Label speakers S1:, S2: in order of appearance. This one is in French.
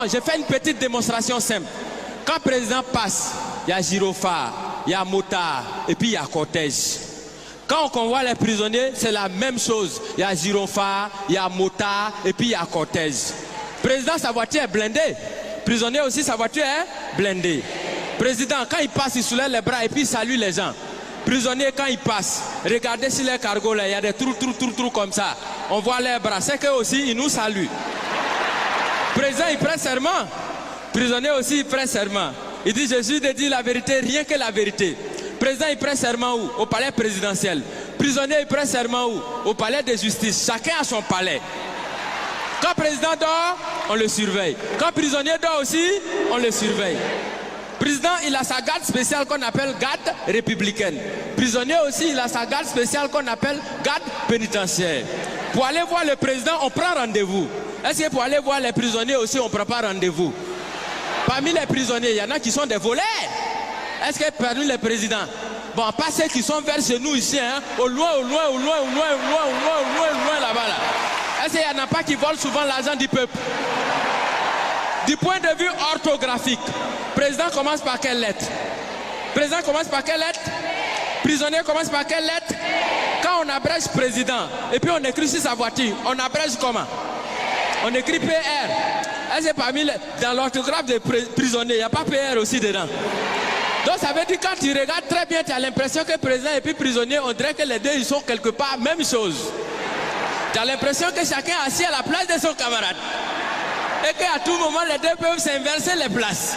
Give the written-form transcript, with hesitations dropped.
S1: J'ai fait une petite démonstration simple. Quand le président passe, il y a gyrophare, il y a motard et puis il y a cortège. Quand on convoie les prisonniers, c'est la même chose. Il y a gyrophare, il y a motard et puis il y a cortège. Président, sa voiture est blindée. Prisonnier aussi, sa voiture est blindée. Président, quand il passe, il soulève les bras et puis il salue les gens. Prisonnier, quand il passe, regardez sur les cargos là, il y a des trous comme ça. On voit les bras, c'est qu'eux aussi, ils nous saluent. Président, il prend serment. Prisonnier aussi, il prend serment. Il dit, je suis de dire la vérité, rien que la vérité. Président, il prend serment où? Au palais présidentiel. Prisonnier, il prend serment où? Au palais de justice. Chacun a son palais. Quand le président dort, on le surveille. Quand le prisonnier dort aussi, on le surveille. Président, il a sa garde spéciale qu'on appelle garde républicaine. Prisonnier aussi, il a sa garde spéciale qu'on appelle garde pénitentiaire. Pour aller voir le président, on prend rendez-vous. Est-ce que pour aller voir les prisonniers aussi, on ne prend pas rendez-vous? Parmi les prisonniers, il y en a qui sont des voleurs. Est-ce que parmi les présidents, bon, pas ceux qui sont vers chez nous ici, hein, au loin là-bas, là. Est-ce qu'il n'y en a pas qui volent souvent l'argent du peuple? Du point de vue orthographique, président commence par quelle lettre? Président commence par quelle lettre? Prisonnier commence par quelle lettre? Quand on abrège président, et puis on écrit sur sa voiture, on abrège comment? On écrit PR. Est-ce que parmi dans l'orthographe des prisonniers, il n'y a pas PR aussi dedans? Donc ça veut dire quand tu regardes très bien, tu as l'impression que président et puis prisonnier, on dirait que les deux ils sont quelque part même chose. Tu as l'impression que chacun est assis à la place de son camarade. Et qu'à tout moment, les deux peuvent s'inverser les places.